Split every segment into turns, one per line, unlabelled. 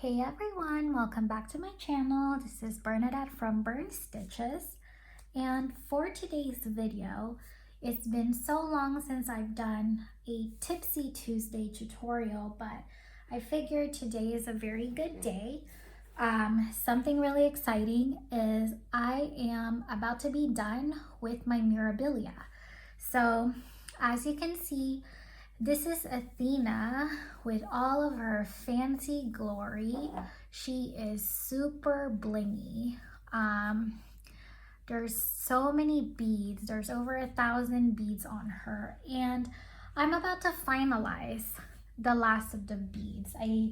Hey everyone, welcome back to my channel. This is Bernadette from Burn Stitches, and for today's video, it's been so long since I've done a Tipsy Tuesday tutorial, but I figured today is a very good day. Something really exciting is I am about to be done with my Mirabilia. So as you can see, this is Athena with all of her fancy glory. She is super blingy. There's so many beads. There's over 1,000 beads on her. And I'm about to finalize the last of the beads. I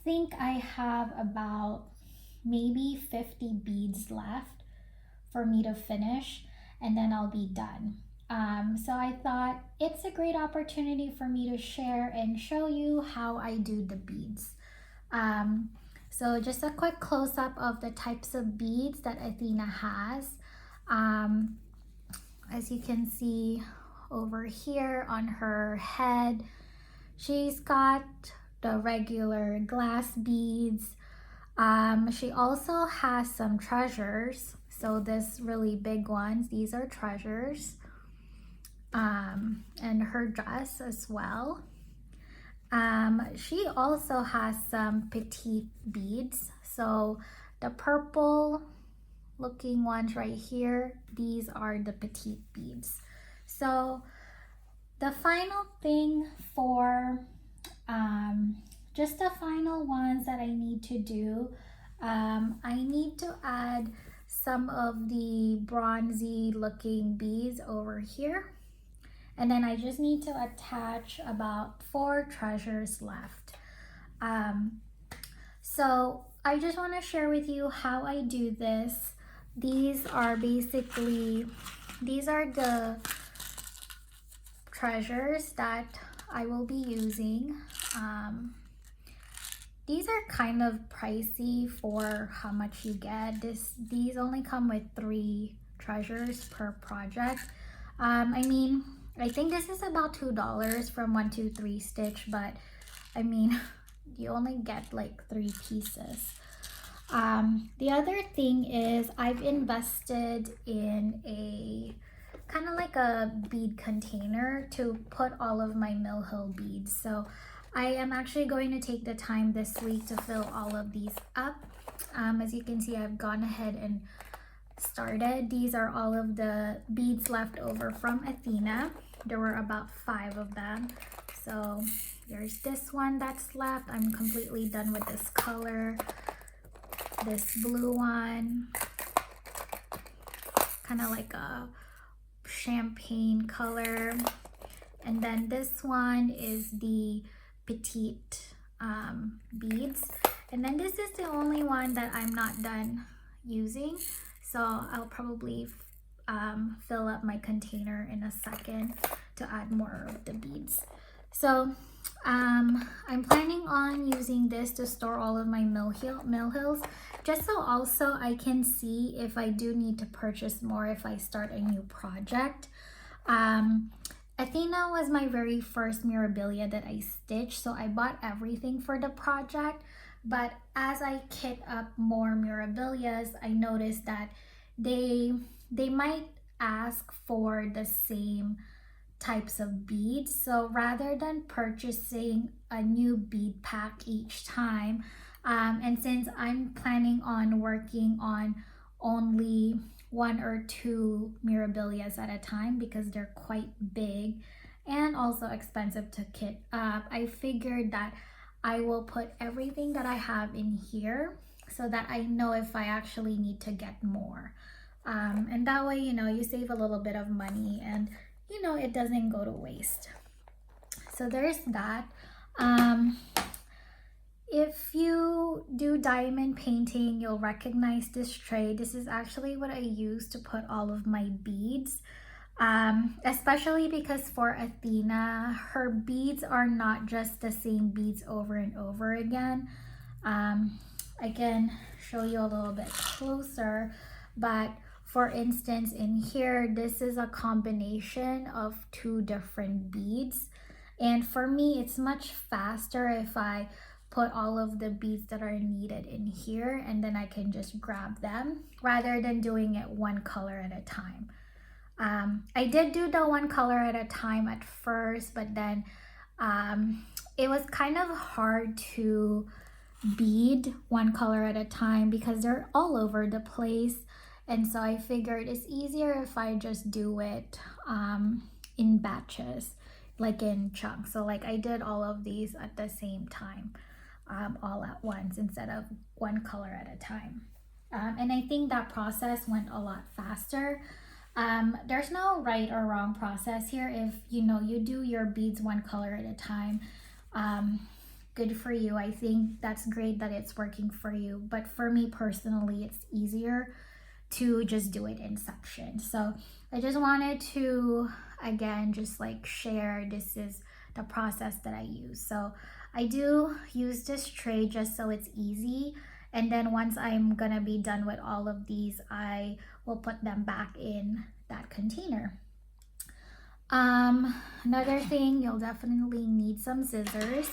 think I have about maybe 50 beads left for me to finish, and then I'll be done. So I thought it's a great opportunity for me to share and show you how I do the beads. So just a quick close-up of the types of beads that Athena has. As you can see over here on her head, she's got the regular glass beads. She also has some treasures. So this really big ones, these are treasures. And her dress as well. She also has some petite beads. So the purple looking ones right here, these are the petite beads. So the final thing for just the final ones that I need to do, I need to add some of the bronzy looking beads over here. And then I just need to attach about 4 treasures left. So I just want to share with you how I do this. These are the treasures that I will be using. These are kind of pricey for how much you get. These only come with 3 treasures per project. I think this is about $2 from 123 Stitch, but I mean, you only get like 3 pieces. The other thing is I've invested in a kind of like a bead container to put all of my Mill Hill beads. So I am actually going to take the time this week to fill all of these up. As you can see, I've gone ahead and started. These are all of the beads left over from Athena. There were about 5 of them. So there's this one that's left. I'm completely done with this color. This blue one, kind of like a champagne color. And then this one is the petite beads. And then this is the only one that I'm not done using. So I'll probably fill up my container in a second to add more of the beads. So I'm planning on using this to store all of my mill hills, just so also I can see if I do need to purchase more if I start a new project. Athena was my very first Mirabilia that I stitched, so I bought everything for the project. But as I kit up more Mirabilias, I noticed that they might ask for the same types of beads. So rather than purchasing a new bead pack each time, and since I'm planning on working on only 1 or 2 Mirabilias at a time because they're quite big and also expensive to kit up, I figured that I will put everything that I have in here so that I know if I actually need to get more. And that way, you save a little bit of money and, it doesn't go to waste. So there's that. If you do diamond painting, you'll recognize this tray. This is actually what I use to put all of my beads. Especially because for Athena, her beads are not just the same beads over and over again. I can show you a little bit closer, but for instance, in here, this is a combination of 2 different beads. And for me, it's much faster if I put all of the beads that are needed in here, and then I can just grab them rather than doing it one color at a time. I did do the one color at a time at first, but then it was kind of hard to bead one color at a time because they're all over the place. And so I figured it's easier if I just do it in batches, like in chunks. So like I did all of these at the same time, all at once instead of one color at a time. And I think that process went a lot faster. There's no right or wrong process here. If you do your beads one color at a time, good for you. I think that's great that it's working for you. But for me personally, it's easier to just do it in sections. So I just wanted to, again, just like share, this is the process that I use. So I do use this tray just so it's easy. And then once I'm gonna be done with all of these, I will put them back in that container. Another thing, you'll definitely need some scissors.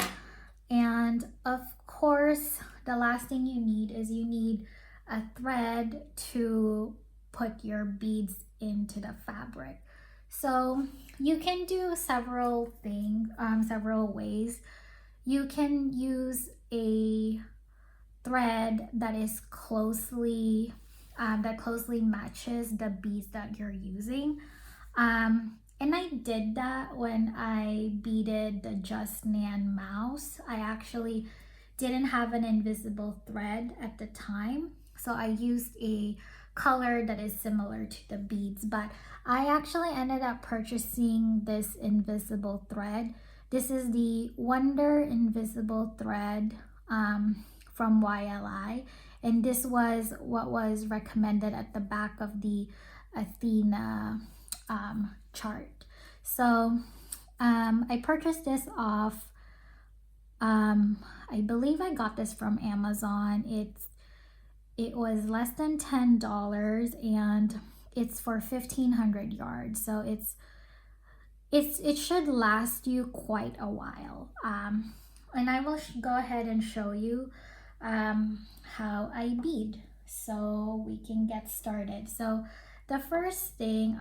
And of course, the last thing you need is you need a thread to put your beads into the fabric. So you can do several things, several ways. You can use a thread that is closely matches the beads that you're using. And I did that when I beaded the Just Nan mouse. I actually didn't have an invisible thread at the time, so I used a color that is similar to the beads, but I actually ended up purchasing this invisible thread. This is the Wonder Invisible Thread from YLI, and this was what was recommended at the back of the Athena chart. So I purchased this off, I believe I got this from Amazon. It was less than $10 and it's for 1,500 yards. So it should last you quite a while. And I will go ahead and show you how I bead so we can get started. So the first thing,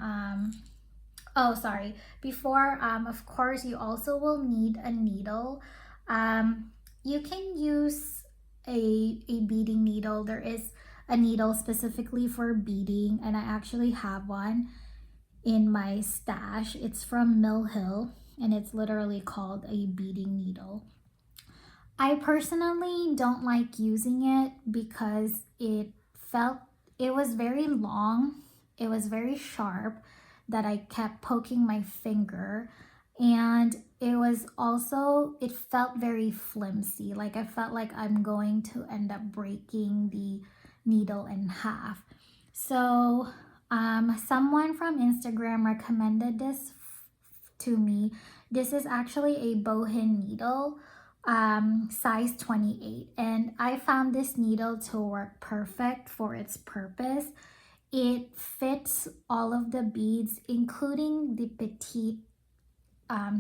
oh sorry, before, of course you also will need a needle. You can use a beading needle. There is a needle specifically for beading, and I actually have one in my stash. It's from Mill Hill, and it's literally called a beading needle. I personally don't like using it because it was very long, it was very sharp, that I kept poking my finger, and it felt very flimsy. Like I felt like I'm going to end up breaking the needle in half. So someone from Instagram recommended this to me. This is actually a bohin needle, size 28, and I found this needle to work perfect for its purpose. It fits all of the beads, including the petite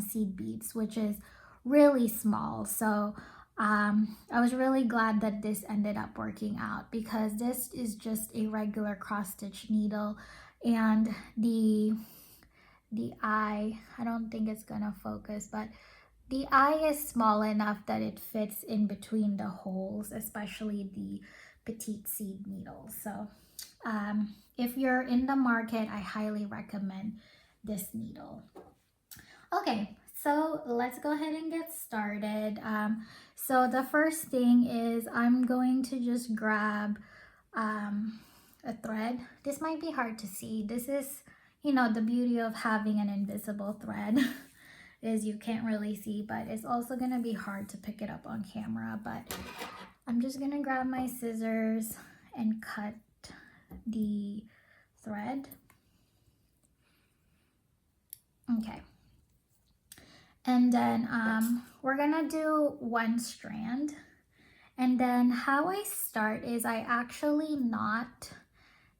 seed beads, which is really small. So I was really glad that this ended up working out, because this is just a regular cross stitch needle, and the eye, I don't think it's gonna focus, but the eye is small enough that it fits in between the holes, especially the petite seed needles. So if you're in the market, I highly recommend this needle. Okay, so let's go ahead and get started. So the first thing is I'm going to just grab a thread. This might be hard to see. This is, the beauty of having an invisible thread is you can't really see, but it's also gonna be hard to pick it up on camera. But I'm just gonna grab my scissors and cut the thread. Okay. And then we're gonna do one strand. And then how I start is I actually knot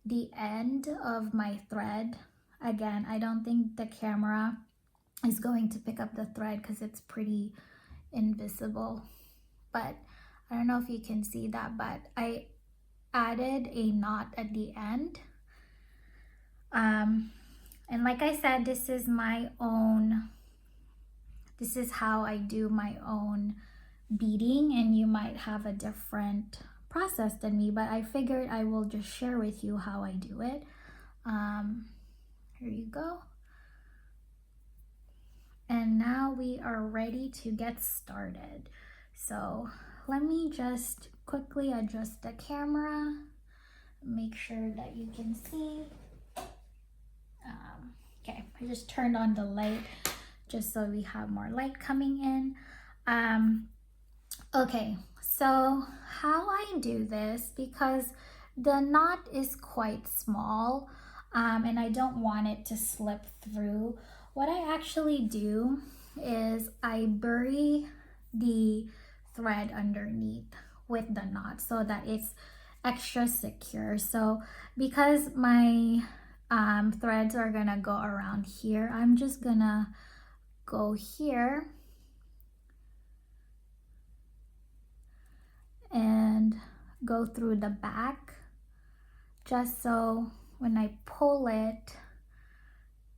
the end of my thread. Again, I don't think the camera is going to pick up the thread because it's pretty invisible. But I don't know if you can see that, but I added a knot at the end. And like I said, this is how I do my own beading, and you might have a different process than me, but I figured I will just share with you how I do it. Here you go. And now we are ready to get started. So let me just quickly adjust the camera, make sure that you can see. Okay, I just turned on the light just so we have more light coming in. Okay, so how I do this, because the knot is quite small, and I don't want it to slip through, what I actually do is I bury the thread underneath with the knot so that it's extra secure. So because my threads are gonna go around here, I'm just gonna go here and go through the back, just so when I pull it,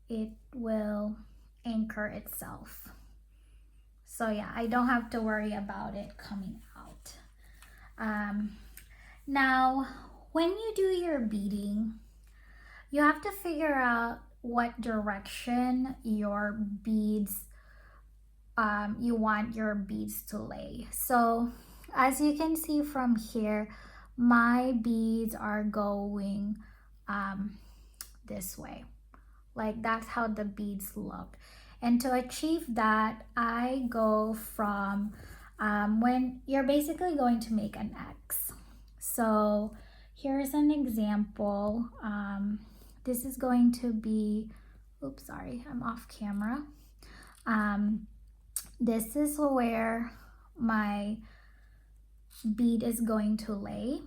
it will anchor itself. So yeah, I don't have to worry about it coming out. Now, when you do your beading, you have to figure out what direction your beads, you want your beads to lay. So as you can see from here, my beads are going this way. Like, that's how the beads look. And to achieve that, I go from when you're basically going to make an X. So here's an example. This is going to be, oops, sorry, I'm off camera. This is where my bead is going to lay.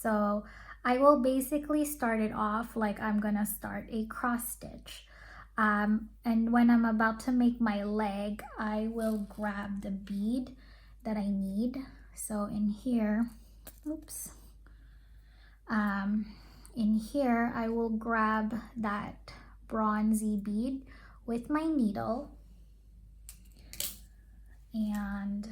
So I will basically start it off like I'm gonna start a cross stitch. And when I'm about to make my leg, I will grab the bead that I need. So in here, oops, in here, I will grab that bronzy bead with my needle, and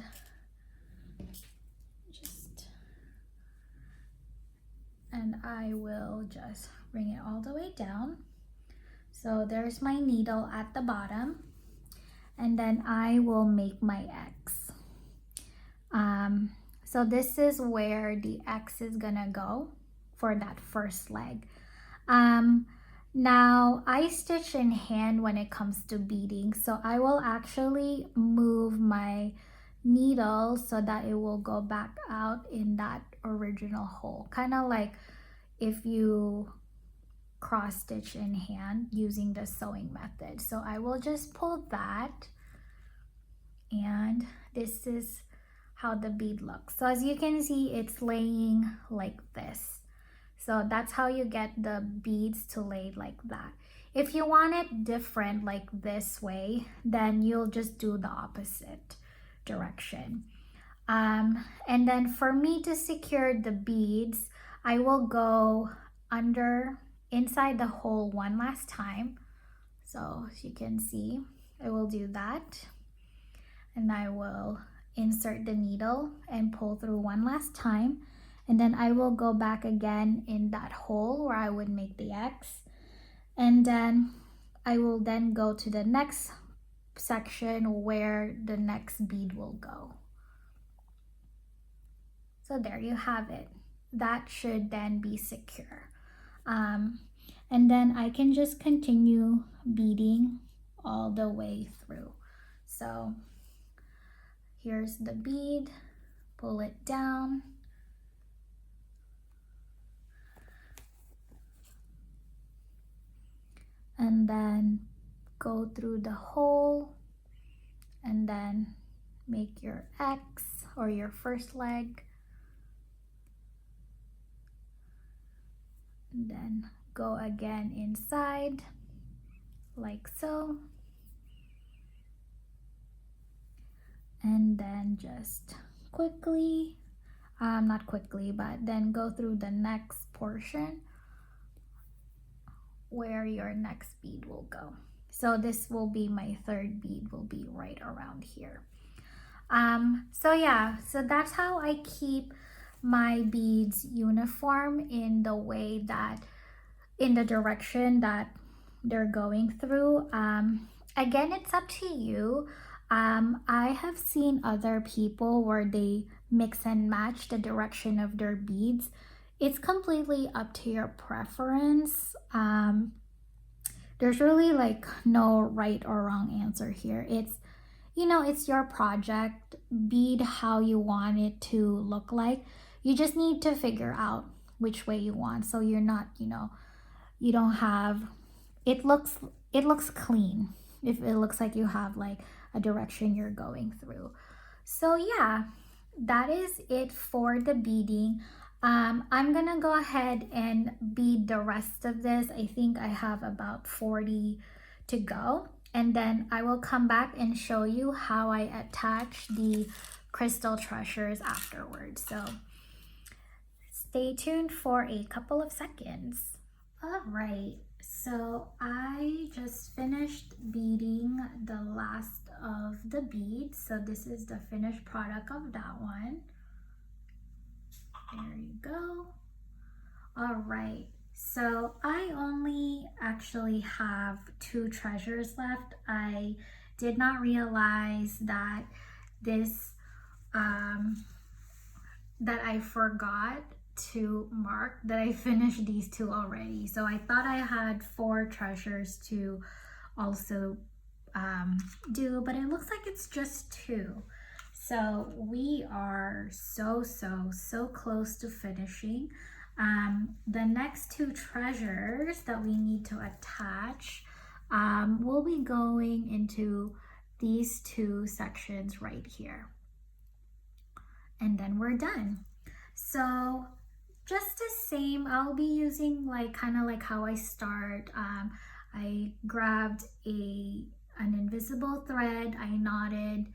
I will just bring it all the way down. So there's my needle at the bottom, and then I will make my X. So this is where the X is gonna go for that first leg. Now I stitch in hand when it comes to beading, so I will actually move my needle so that it will go back out in that original hole, kind of like if you cross stitch in hand using the sewing method. So I will just pull that, and this is how the bead looks. So as you can see, it's laying like this. So that's how you get the beads to lay like that. If you want it different, like this way, then you'll just do the opposite direction. And then for me to secure the beads, I will go inside the hole one last time. So as you can see, I will do that, and I will insert the needle and pull through one last time, and then I will go back again in that hole where I would make the X, and then I will then go to the next section where the next bead will go. So there you have it. That should then be secure. And then I can just continue beading all the way through. So here's the bead, pull it down, and then go through the hole, and then make your X or your first leg, and then go again inside like so, and then just quickly not quickly, but then go through the next portion where your next bead will go. So this will be my third bead, will be right around here. So yeah, so that's how I keep my beads uniform in the way that, in the direction that they're going through. Again, it's up to you. I have seen other people where they mix and match the direction of their beads. It's completely up to your preference. There's really like no right or wrong answer here. It's, you know, it's your project. Bead how you want it to look like. You just need to figure out which way you want, so you're not, you know, you don't have, it looks clean if it looks like you have like a direction you're going through. So yeah, that is it for the beading. I'm gonna go ahead and bead the rest of this. I think I have about 40 to go, and then I will come back and show you how I attach the crystal treasures afterwards. So stay tuned for a couple of seconds. All right, so I just finished beading the last of the beads. So this is the finished product of that one. There you go. All right, so I only actually have 2 treasures left. I did not realize that this, that I forgot to mark that I finished these 2 already. So I thought I had 4 treasures to also do, but it looks like it's just 2. So we are so close to finishing. The next 2 treasures that we need to attach will be going into these 2 sections right here. And then we're done. So just the same, I'll be using like kind of like how I start. I grabbed an invisible thread, I knotted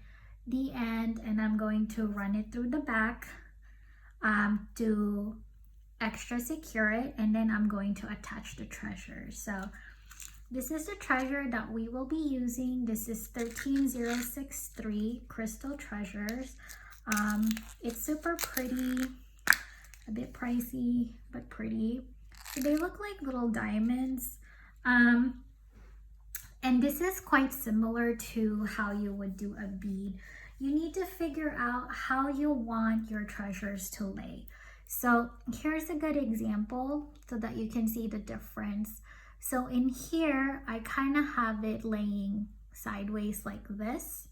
the end, and I'm going to run it through the back to extra secure it, and then I'm going to attach the treasure. So this is the treasure that we will be using. This is 13063 crystal treasures. It's super pretty, a bit pricey, but pretty. So they look like little diamonds. And this is quite similar to how you would do a bead. You need to figure out how you want your treasures to lay. So here's a good example so that you can see the difference. So in here, I kind of have it laying sideways like this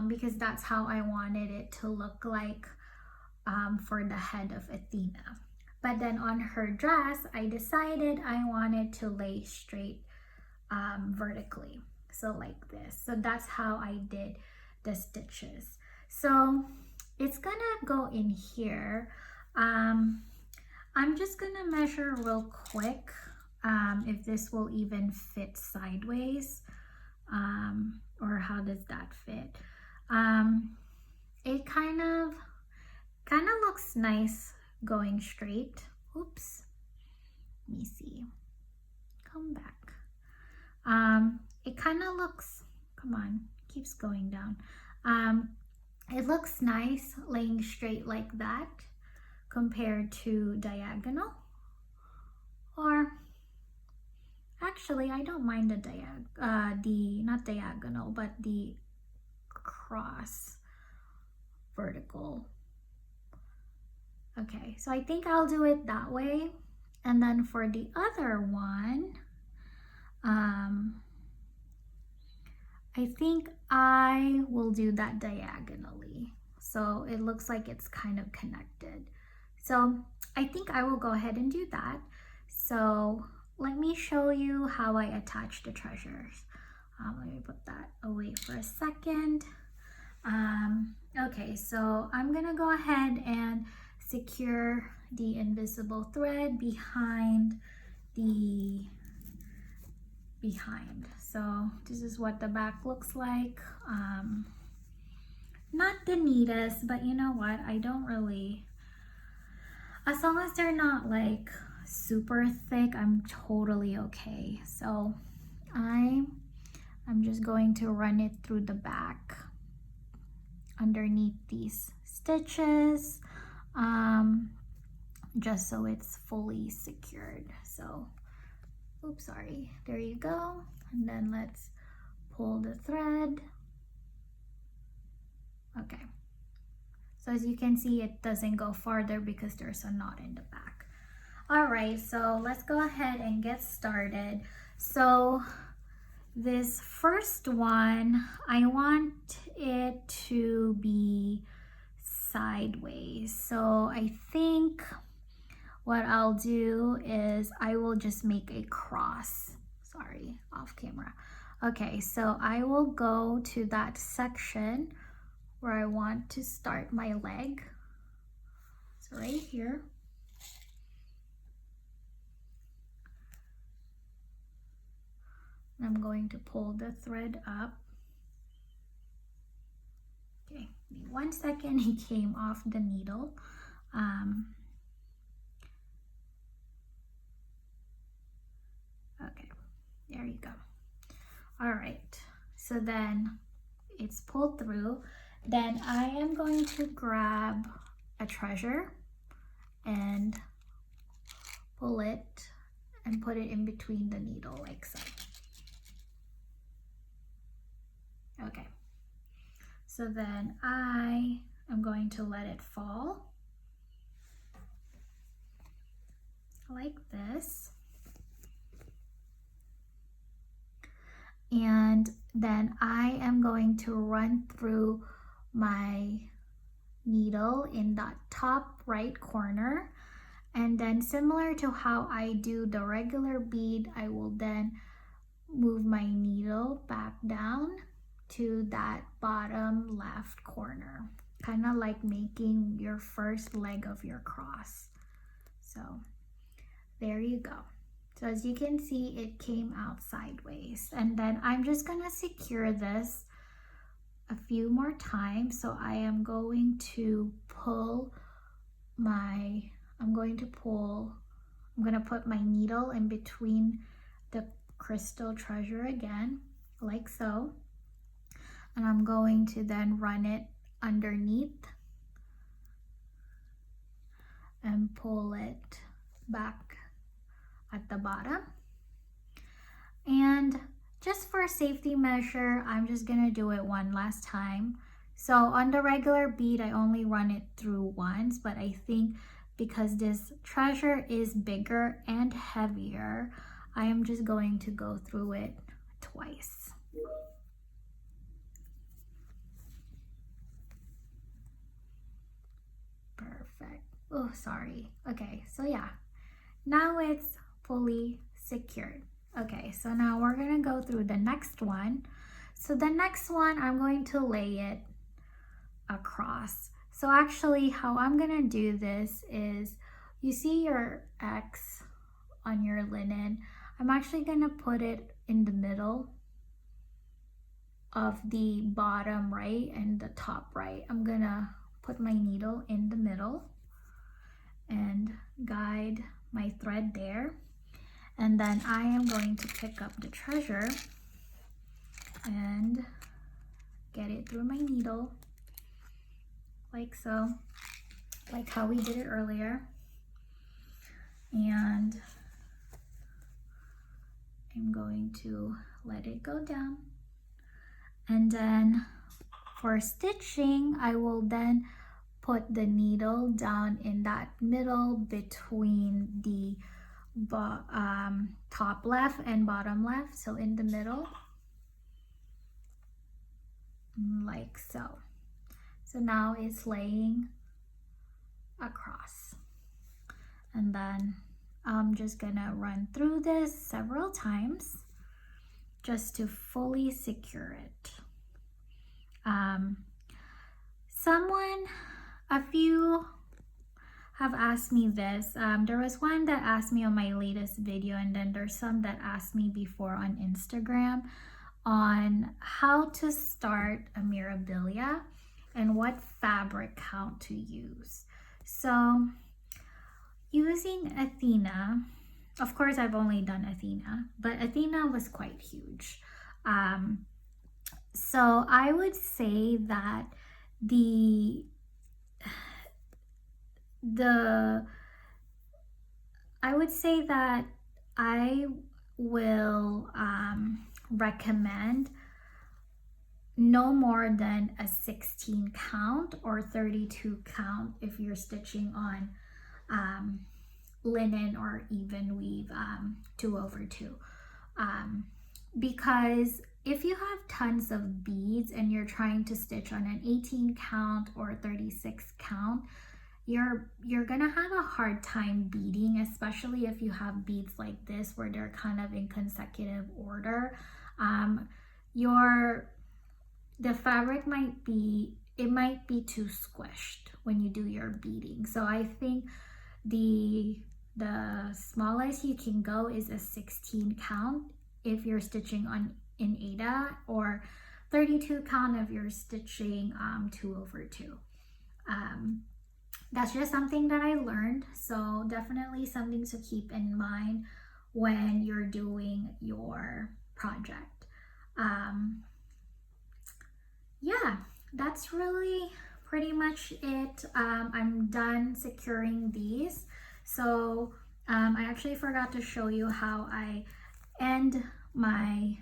because that's how I wanted it to look like for the head of Athena. But then on her dress, I decided I wanted to lay straight vertically, so like this. So that's how I did the stitches. So it's gonna go in here. I'm just gonna measure real quick if this will even fit sideways, or how does that fit. It kind of looks nice going straight. Oops, let me see, come back. It kind of looks, come on, keeps going down. It looks nice laying straight like that compared to diagonal. Or actually, I don't mind the not diagonal, but the cross vertical. Okay, so I think I'll do it that way. And then for the other one, I think I will do that diagonally. So it looks like it's kind of connected. So I think I will go ahead and do that. So let me show you how I attach the treasures. Let me put that away for a second. Okay, so I'm gonna go ahead and secure the invisible thread behind the So this is what the back looks like. not the neatest, but you know what? I don't really, as long as they're not like super thick, I'm totally okay. So I'm just going to run it through the back underneath these stitches, just so it's fully secured. So, oops, sorry, there you go. And then let's pull the thread. Okay, so as you can see, it doesn't go farther because there's a knot in the back. All right, so let's go ahead and get started. So this first one, I want it to be sideways. So I think what I'll do is I will just make a cross. Sorry, off camera. Okay, so I will go to that section where I want to start my leg. So right here. I'm going to pull the thread up. Okay, give me 1 second, it came off the needle. Okay, there you go. All right, so then it's pulled through. Then I am going to grab a treasure and pull it and put it in between the needle like so. Okay, so then I am going to let it fall like this. And then I am going to run through my needle in that top right corner. And then similar to how I do the regular bead, I will then move my needle back down to that bottom left corner, kind of like making your first leg of your cross. So there you go. So as you can see, it came out sideways. And then I'm just gonna secure this a few more times. So I am going to pull I'm gonna put my needle in between the crystal treasure again, like so. And I'm going to then run it underneath and pull it back at the bottom. And just for a safety measure, I'm just gonna do it one last time. So on the regular bead, I only run it through once, but I think because this treasure is bigger and heavier, I am just going to go through it twice. Perfect. Oh, sorry. Okay, so yeah, now it's fully secured. Okay, so now we're gonna go through the next one. So the next one, I'm going to lay it across. So actually how I'm gonna do this is, you see your X on your linen, I'm actually gonna put it in the middle of the bottom right and the top right. I'm gonna put my needle in the middle and guide my thread there. And then I am going to pick up the treasure and get it through my needle like so, like how we did it earlier. And I'm going to let it go down. And then for stitching, I will then put the needle down in that middle between the top left and bottom left, so in the middle, like so. So now it's laying across, and then I'm just gonna run through this several times just to fully secure it. A few have asked me this. There was one that asked me on my latest video, and then there's some that asked me before on Instagram on how to start a Mirabilia. and what fabric count to use. So using Athena, of course I've only done Athena, but Athena was quite huge. So I would say that the I would say that I will recommend no more than a 16 count or 32 count if you're stitching on linen or even weave 2/2, because if you have tons of beads and you're trying to stitch on an 18 count or 36 count, you're gonna have a hard time beading, especially if you have beads like this where they're kind of in consecutive order. The fabric might be too squished when you do your beading. So I think the smallest you can go is a 16 count if you're stitching on in Aida, or 32 count if you're stitching 2/2. That's just something that I learned, so definitely something to keep in mind when you're doing your project. Yeah, that's really pretty much it. I'm done securing these. So I actually forgot to show you how I end my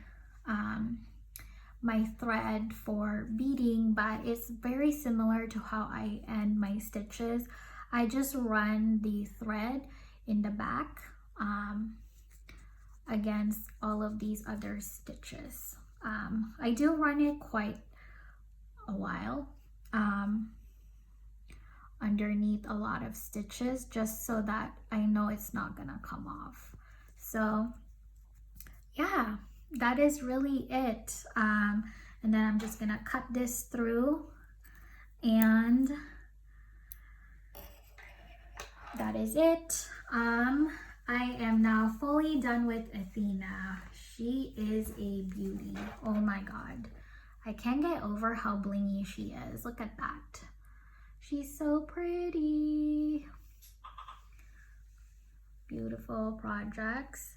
my thread for beading, but it's very similar to how I end my stitches. I just run the thread in the back against all of these other stitches. I do run it quite a while underneath a lot of stitches, just so that I know it's not gonna come off. So yeah, that is really it. And then I'm just gonna cut this through, and that is it. I am now fully done with Athena. She is a beauty. Oh my god, I can't get over how blingy she is. Look at that. She's so pretty. Beautiful projects.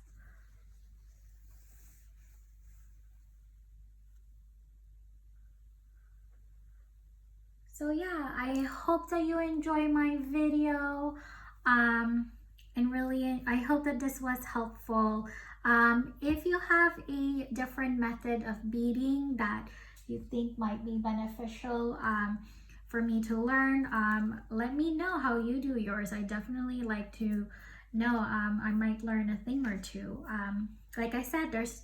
So yeah, I hope that you enjoy my video. And really, I hope that this was helpful. If you have a different method of beading that you think might be beneficial for me to learn, let me know how you do yours. I definitely like to know. I might learn a thing or two. Like I said, there's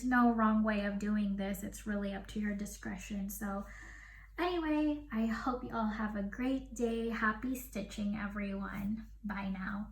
no wrong way of doing this. It's really up to your discretion. So anyway, I hope you all have a great day. Happy stitching, everyone. Bye now.